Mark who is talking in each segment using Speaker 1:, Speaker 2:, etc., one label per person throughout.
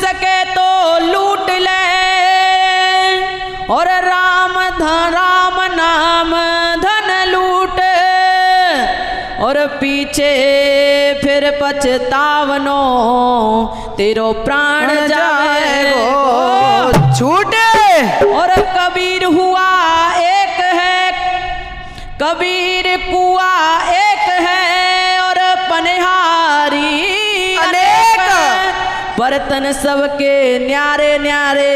Speaker 1: सके तो लूट ले, और राम नाम धन लूट, और पीछे फिर पछतावनो तेरो प्राण जाएगो
Speaker 2: छूटे।
Speaker 1: और कबीर हुआ एक है, कबीर कुआ एक है, और पनिहारी अनेक, बर्तन सबके न्यारे न्यारे,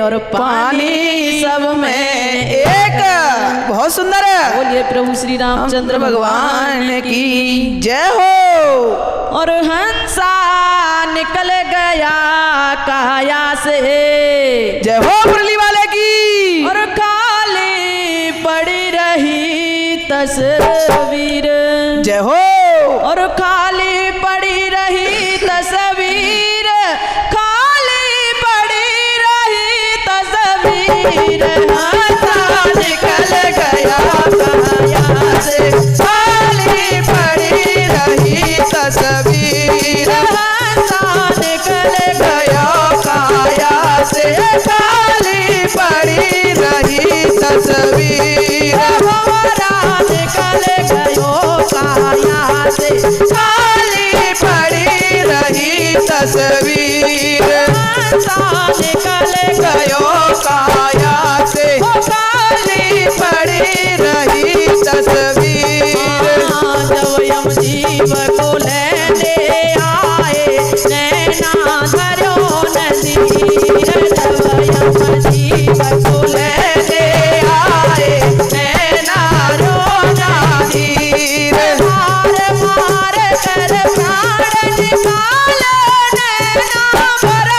Speaker 1: और पानी सब में एक।
Speaker 2: बहुत सुंदर है।
Speaker 1: बोलिए प्रभु श्री रामचंद्र भगवान की
Speaker 2: जय हो।
Speaker 1: और हंसा निकल गया काया से,
Speaker 2: जय हो मुरली वाले की।
Speaker 1: और खाली पड़ी रही तस्वीर,
Speaker 2: जय हो।
Speaker 1: और खाली पड़ी रही तस्वीर, खाली पड़ी रही तस्वीर। हंसा निकल गया काया से,
Speaker 2: खाली पड़ी रही तस्वीर,
Speaker 1: हंसा निकल
Speaker 2: गया काया से, खाली पड़ी रही तस्वीर,
Speaker 1: हमारा निकल गयो काया से,
Speaker 2: खाली पड़ी रही तस्वीर,
Speaker 1: हंसा निकल
Speaker 2: गयो काया से, खाली पड़ी रही तस्वीर।
Speaker 1: जब यम जीव को लेने आए नैना धरो नदीर, जब यम जीव को लेने आए नैना रो नदीर, मार मार कर प्राण निकाल नैना भर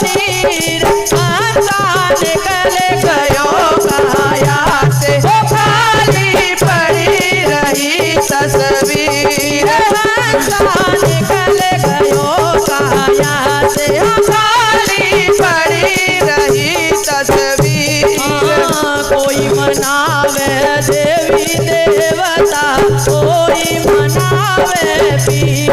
Speaker 1: नीर, हंसा निकल गयो काया से,
Speaker 2: खाली पड़ी रही तस्वीर,
Speaker 1: हंसा निकल गयो काया से,
Speaker 2: खाली पड़ी रही तस्वीर।
Speaker 1: कोई मनावे देवी देवता, कोई मनावे पीर,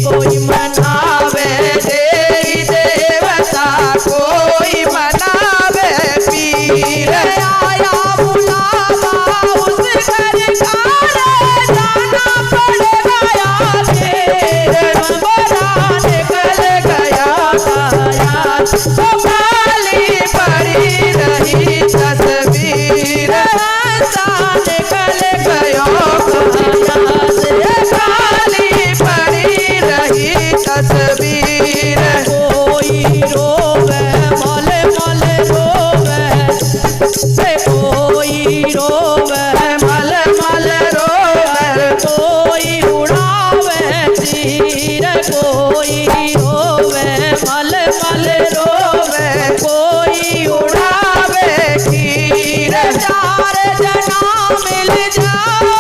Speaker 1: कोई मनावे
Speaker 2: देवी देवता, कोई मनावे पीर,
Speaker 1: आया बुलावा उस घर का, जाना पड़ेगा आखिर, बड़ा निकल गया काया से,
Speaker 2: खाली पड़ी रही तस्वीर,
Speaker 1: हंसा निकल
Speaker 2: गयो
Speaker 1: काया से,
Speaker 2: खाली पड़ी रही तस्वीर।
Speaker 1: कोई रोवे मल मल रोवे, से कोई रोवे
Speaker 2: मल मल रोवे,
Speaker 1: कोई उड़ावे तीर, कोई रोवे मल मल रोवे, कोई
Speaker 2: उड़ावे खीर,
Speaker 1: चार जना मिल जाओ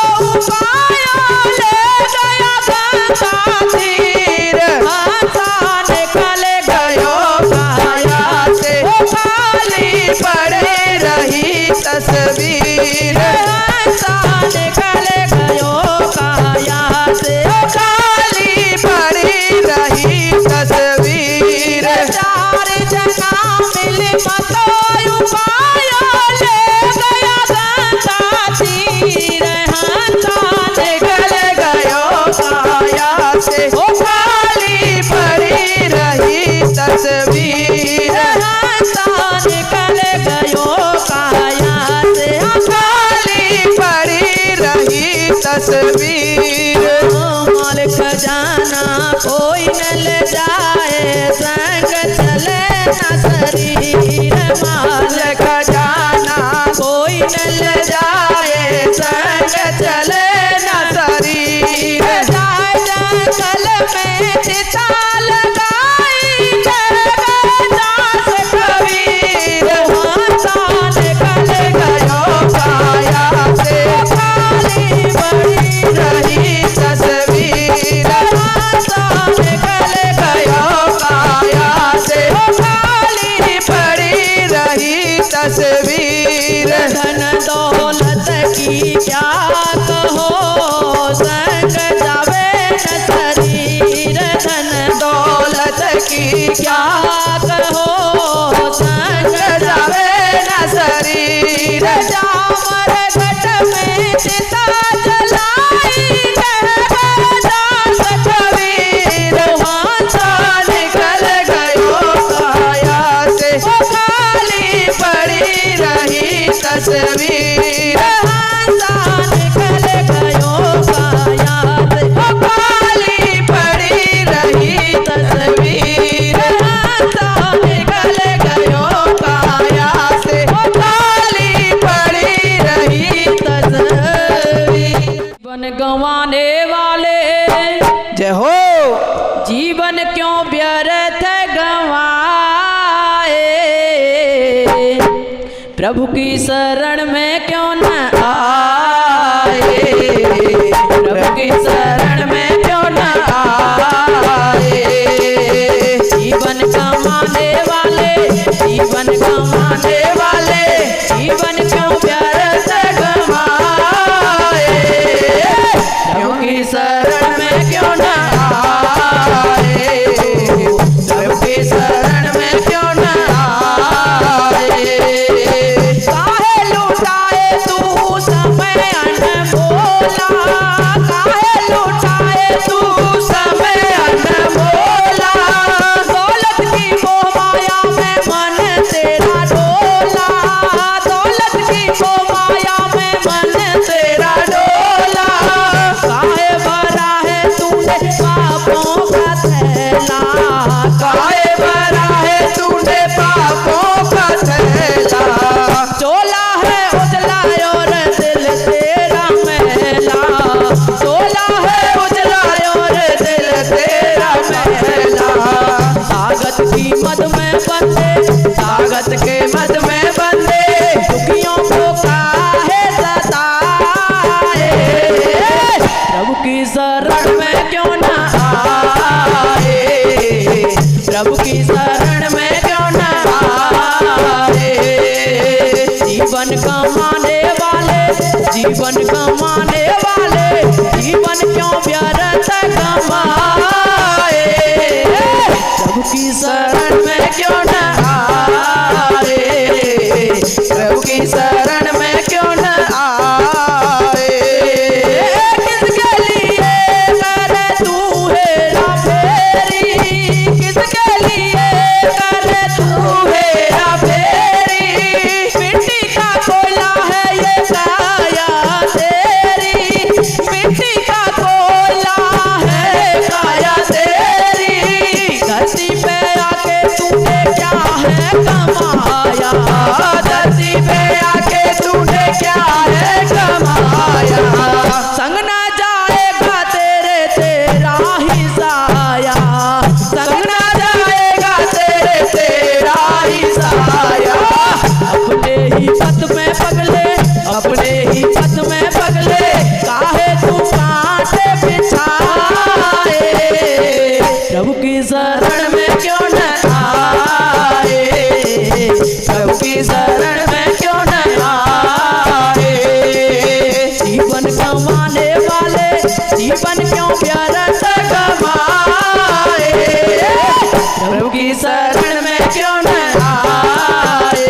Speaker 1: पाया ले गया गंगा तीर, हंसा निकल गयो काया से,
Speaker 2: खाली पड़ी रही तस्वीर,
Speaker 1: हंसा निकल गयो काया से,
Speaker 2: खाली पड़ी रही तस्वीर,
Speaker 1: चार जना मिल मतोयु पाया ले गया गंगा तीर, हंसा निकल गयो काया से,
Speaker 2: खाली पड़ी रही तस्वीर,
Speaker 1: हंसा निकल गयो काया से,
Speaker 2: खाली पड़ी रही तस्वीर।
Speaker 1: माल खजाना कोई न ले जाए, संग चले न शरीर, माल
Speaker 2: खजाना
Speaker 1: कोई न ले जाए, संग चले न शरीर, जाए जंगल में चिता लगाई, दास कबीर, हंसा निकल गयो काया से, खाली बड़ी
Speaker 2: रही तस्वीर,
Speaker 1: हंसा निकल गयो
Speaker 2: काया की
Speaker 1: क्या कहो संग
Speaker 2: जावे न शरीर
Speaker 1: जामर घट में चिता जलाई
Speaker 2: कबीर हाथा निकल गयो काया से खाली पड़ी रही तस्वीर
Speaker 1: निकल गयो काया से
Speaker 2: खाली पड़ी रही तस्वीर
Speaker 1: निकल गयो
Speaker 2: काया से खाली पड़ी रही
Speaker 1: तस्वीर। जीवन गंवाने वाले
Speaker 2: जय हो
Speaker 1: जीवन क्यों व्यर्थ गंवाए, प्रभु की शरण में क्यों न आए, प्रभु की शरण में क्यों न आए। जीवन गंवाने वाले जीवन गंवाने वाले जीवन क्यों व्यर्थ गंवाए, प्रभु की शरण में क्यों न आए, प्रभु की शरण में क्यों न आए। काहे लुटाए तू समय अनमोला, काहे लुटाए तू समय अनमोला, दौलत की मोह माया में मन तेरा डोला, दौलत की मोह माया में मन तेरा डोला। काहे भरा है तूने पापों का थैला,
Speaker 2: काहे भरा है तूने पापों का थैला,
Speaker 1: चोला है उजला और दिल तेरा मैला, चोला है उजला और दिल तेरा मैला। ताकत की मद में बंदे ताकत के मद में बंदे दुखियों को काहे सताए, प्रभु की शरण में क्यों न आए, प्रभु की शरण में क्यों न आए। जीवन कमाने वाले जीवन कमाने वाले जीवन क्यों व्यर्थ गंवाए, प्रभु की शरण में क्यों न आए,
Speaker 2: प्रभु की शरण में क्यों न आए।
Speaker 1: किसके लिए करे तू हेरा फेरी, किसके लिए करे तू हेरा फेरी, मिट्टी का कोयला है ये काया तेरी, मिट्टी का कोयला है काया तेरी। धरती पे आके तूने क्या है कमाया,
Speaker 2: धरती पे आके तूने क्या है कमाया,
Speaker 1: संग ना जाएगा तेरे तेरा ही साया, संग ना जाएगा तेरे तेरा ही साया। अपने ही पथ में पगले अपने ही पथ में पगले काहे तू कांटे बिछाए, प्रभु की शरण में क्यों न आए, प्रभु की शरण में क्यों न आए। जीवन गंवाने वाले जीवन क्यों व्यर्थ गंवाए, प्रभु की शरण में क्यों न आए,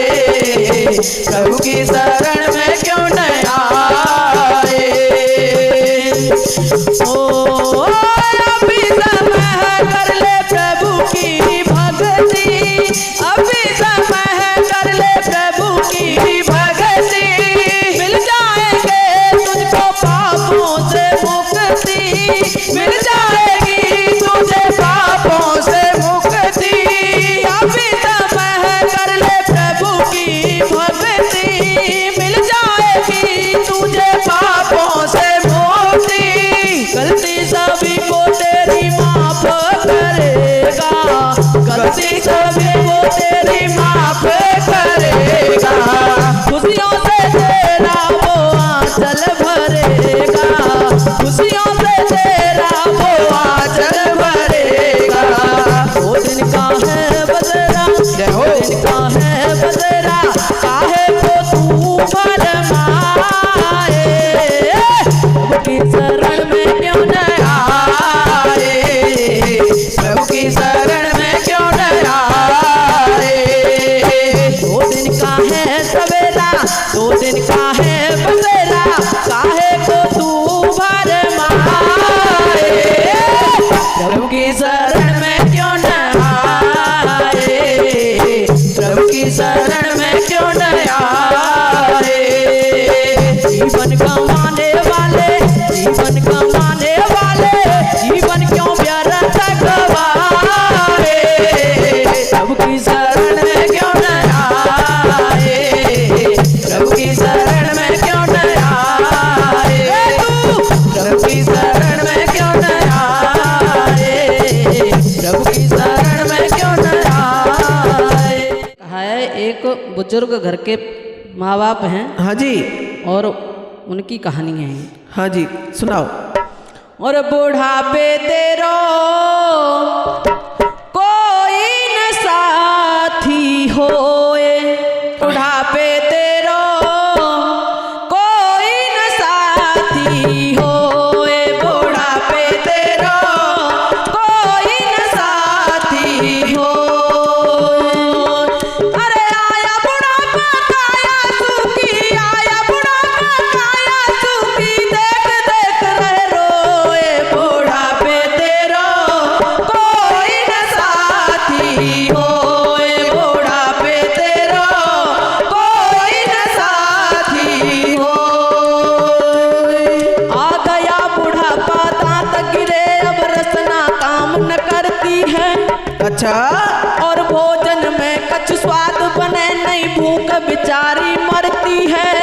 Speaker 1: प्रभु की शरण में क्यों न आए। ओ अभी समय कर ले प्रभु की भक्ति, अभी समय कर ले प्रभु की भक्ति, मिल जाएंगे तुझको पापों से मुक्ति, मिल जाएगी तुझे पापों से मुक्ति। अभी समय कर ले प्रभु की भक्ति, मिल जाएगी तुझे पापों से मुक्ति। गलती सभी को तेरी माफ करेगा, गलती सभी को तेरी माफ करेगा, खुशियों से तेरा वो आंचल भरेगा, खुशियों से तेरा वो आंचल भरेगा। वो दिन का है बदरा, वो दिन का है बदरा, काहे को तू फरमाए, प्रभु की शरण में क्यों न आए,
Speaker 2: प्रभु की शरण में क्यों
Speaker 1: बुजुर्ग घर के माँ बाप हैं
Speaker 2: हाँ जी,
Speaker 1: और उनकी कहानियाँ हैं।
Speaker 2: हाँ जी, सुनाओ।
Speaker 1: और बुढ़ापे तेरो कोई न साथी होए, बुढ़ापे तेरो कोई न साथी होए, बुढ़ापे तेरो कोई न साथी होए। अरे आया बुढ़ापा काया सूखी, आया बुढ़ापा काया सूखी, देख देख रह रोए, बुढ़ापे तेरो कोई न साथी होए, बुढ़ापे तेरो कोई न साथी होए। आ गया बुढ़ापा दांत गिरे अब रसना काम न करती है,
Speaker 2: अच्छा,
Speaker 1: और भोजन में कछु स्वाद बने नहीं, भूख बिचारी मरती है,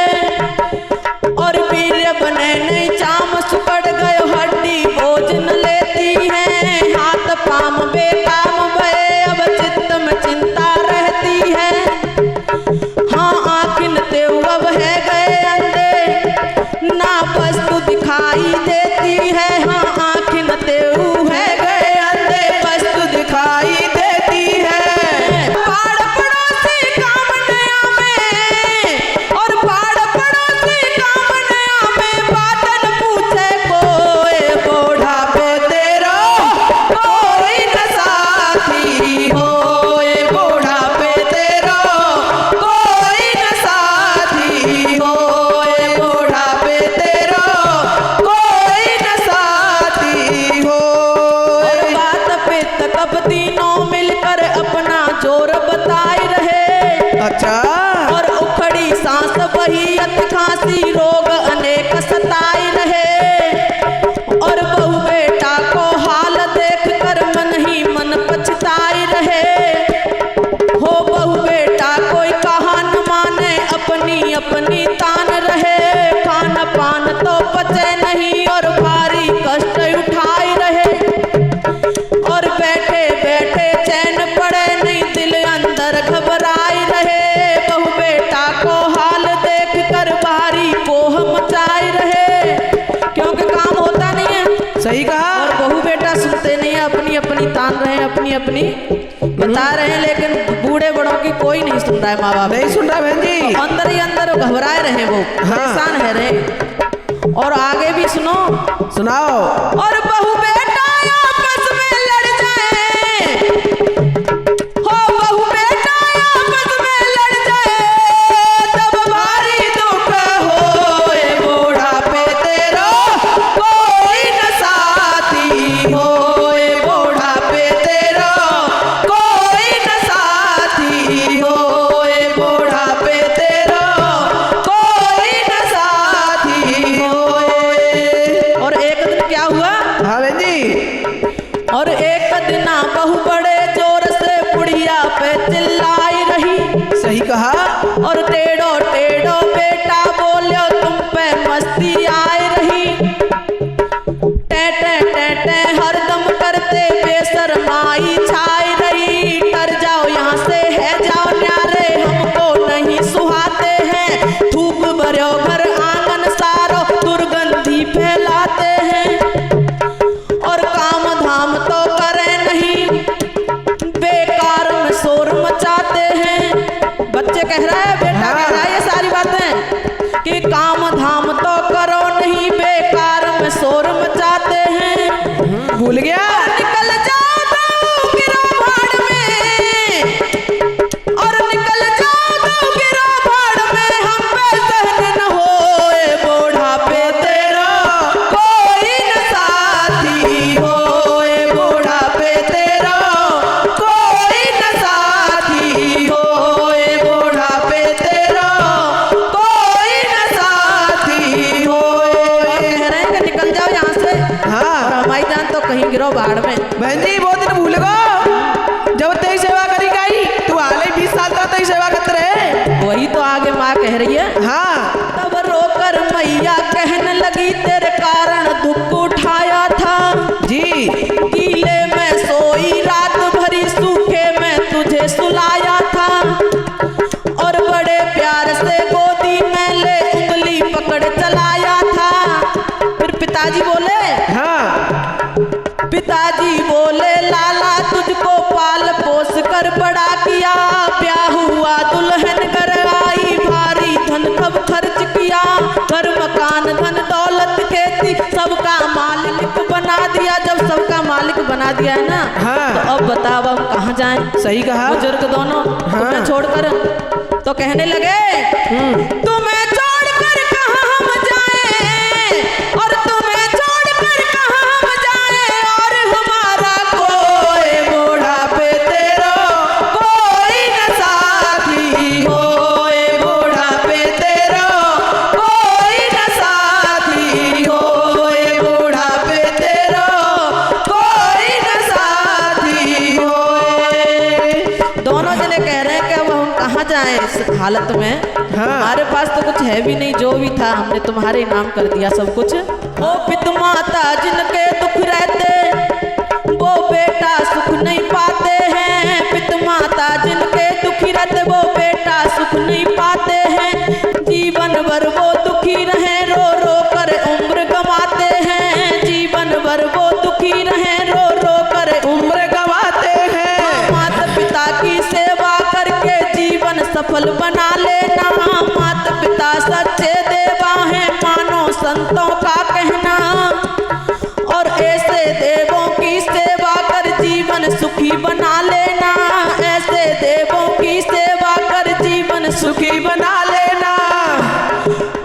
Speaker 1: और वीर्य बने नहीं, चाम सुकड़ गए हड्डी भोजन लेती है, हाथ पाम बेकाम भये अब चित्त में चिंता रहती है। हाँ आखिन तेऊ अब है गए अंधे, ना वस्तु दिखाई देती है, हाँ आखिन तेऊ है गए अंधे, वस्तु दिखाई देती है। पाड़ पड़ोसी काम नया में, और पाड़ पड़ोसी काम नया में, बातन पूछे कोई, बुढ़ापे तेरो कोई न साथी होए, बुढ़ापे तेरो कोई न साथी होए, बुढ़ापे तेरो कोई न साथी होए। बात पे तब तीनों मिलकर अपना जोर बताए रहे,
Speaker 2: अच्छा,
Speaker 1: और उखड़ी सांस वही अत खांसी रोग अनेक सताए रहे, और बहू बेटा को हाल देख कर मन ही मन पछताए रहे। हो बहू बेटा कोई कहा न माने, अपनी अपनी तान रहे, खान पान तो पचे नहीं और भारी कष्ट उठाए रहे, और बैठे बैठे चैन पड़े नहीं, दिल अंदर घबराए रहे, बहू बेटा को हाल देख कर भारी कोह मचाए रहे, क्योंकि काम होता नहीं है।
Speaker 2: सही कहा।
Speaker 1: और बहू बेटा सुनते नहीं है, अपनी अपनी तान रहे हैं, अपनी अपनी बता रहे हैं, लेकिन बूढ़े बड़ों की कोई नहीं सुन रहा है, माँ बाप
Speaker 2: नहीं सुन रहा बहन जी।
Speaker 1: तो अंदर ही अंदर घबराए रहे, वो परेशान है रहे। और आगे भी सुनो,
Speaker 2: सुनाओ।
Speaker 1: और बहू बेटा आपस में लड़ जाए, हो बहू बेटा आपस में लड़ जाए, तब भारी दुख होए, बुढ़ापे तेरो कोई न साथी होए, बुढ़ापे तेरो कोई न साथी होए, बुढ़ापे तेरो कोई न साथी होए। और एक दिन क्या हुआ?
Speaker 2: हाँ बहन जी।
Speaker 1: और एक दिन बहू बड़े जोर से बुढ़िया पे चिल्लाई रही,
Speaker 2: सही कहा।
Speaker 1: और टेढ़ो टेढ़ो बेटा बोलो तुम पे मस्ती आए रही, टे टे टे टे हरदम करते बेशरमाई छाई रही, डर जाओ यहाँ से है जाओ न्यारे, हमको नहीं सुहाते हैं, धूप भरो घर आंगन सारो दुर्गंधी फैलाते हैं, और काम धाम तो करे नहीं, बेकार में शोर मचाते हैं। बच्चे कह रहा है, बेटा कह रहा है ये सारी बातें कि काम धाम तो करो नहीं, बेकार में शोर मचाते हैं।
Speaker 2: भूल गया।
Speaker 1: निकल जाओ तो गिरो भाड़ में, और निकल जाओ तो गिरो भाड़ में, हम पे सहन न होए, बुढ़ापे तेरो कोई न साथी होए, बुढ़ापे तेरो कोई न साथी होए, बुढ़ापे तेरो कोई न साथी होए। कह रहे हैं कि निकल जाओ यहाँ से,
Speaker 2: हाँ।
Speaker 1: और हमारी जान तो कहीं गिरो बाढ़ में।
Speaker 2: बहन जी वो दिन भूल गो जब तेरी सेवा करी गई, तू हाले 20 साल तक तेरी सेवा करते रहे।
Speaker 1: वही तो आगे माँ कह रही है।
Speaker 2: हाँ।
Speaker 1: तब रोकर मैया कहने लगी, तेरे कारण दुख उठाया था
Speaker 2: जी।
Speaker 1: गीले में सोई रात भरी, सूखे में तुझे सुलाया था, दिया है ना,
Speaker 2: हाँ।
Speaker 1: तो अब बताओ अब हम कहाँ जाएं?
Speaker 2: सही कहा।
Speaker 1: बुजुर्ग दोनों तुम्हें छोड़कर तो कहने लगे, तुम्हें छोड़कर कहाँ हम जाएं, और तुम्हें छोड़कर कहाँ हम जाएं, और हमारा कोई बुढ़ापे तेरो कोई न साथी होए, बुढ़ापे तेरो कोई न साथी होए, बुढ़ापे तेरो कोई न साथी होए। दोनों जने कह रहे हैं कि अब हम कहाँ जाएं इस हालत में, हमारे पास तो कुछ है भी नहीं, जो भी था हमने तुम्हारे नाम कर दिया सब कुछ। ओ पिता माता जिनके दुख रहते वो बेटा सुख नहीं पाते हैं, पिता माता जिनके दुखी रहते वो बेटा सुख नहीं पाते हैं, जीवन भर वो दुखी रहे रो रो कर उम्र गंवाते हैं, जीवन भर वो दुखी रहे रो रो कर
Speaker 2: उम्र गंवाते हैं।
Speaker 1: माता पिता की सेवा करके जीवन सफल बना लेना, माता पिता सच्चे देवा हैं मानो संतों का कहना, और ऐसे देवों की सेवा कर जीवन सुखी बना लेना, ऐसे देवों की सेवा कर जीवन सुखी बना लेना।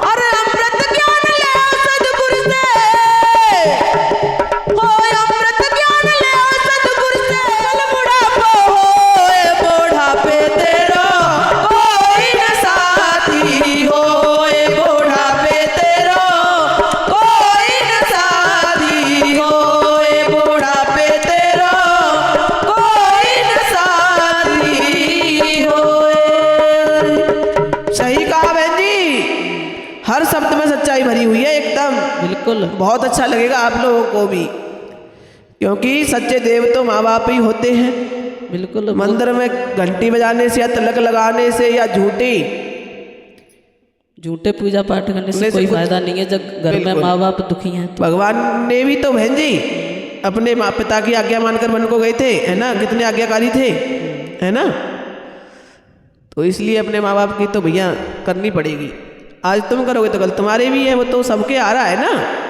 Speaker 1: और अमृत ज्ञान ले आओ सद्गुरु से, हो अमृत ज्ञान ले आओ सद्गुरु से, कल बुढ़ापा होए, बुढ़ापे तेरो कोई न साथी होए, बुढ़ापे तेरो कोई न साथी होए, बुढ़ापे तेरो कोई न साथी होए।
Speaker 2: सही कहा बहन जी, हर शब्द में सच्चाई भरी हुई है एकदम।
Speaker 1: बिल्कुल
Speaker 2: बहुत अच्छा लगेगा आप लोगों को भी, क्योंकि सच्चे देव तो माँ बाप ही होते हैं।
Speaker 1: बिल्कुल।
Speaker 2: मंदिर में घंटी बजाने से या तिलक लगाने से या
Speaker 1: झूठे पूजा पाठ करने से
Speaker 2: से
Speaker 1: कोई
Speaker 2: कुछ-
Speaker 1: फायदा नहीं है, जब घर में
Speaker 2: बिल्कुल।
Speaker 1: माँ बाप दुखी हैं तो।
Speaker 2: भगवान ने भी तो बहन जी अपने माँ पिता की आज्ञा मानकर वन को गए थे, है ना, कितने आज्ञाकारी थे, है ना। तो इसलिए अपने माँ बाप की तो भैया करनी पड़ेगी। आज तुम करोगे तो कल तुम्हारे भी है, वो तो सबके आ रहा है ना।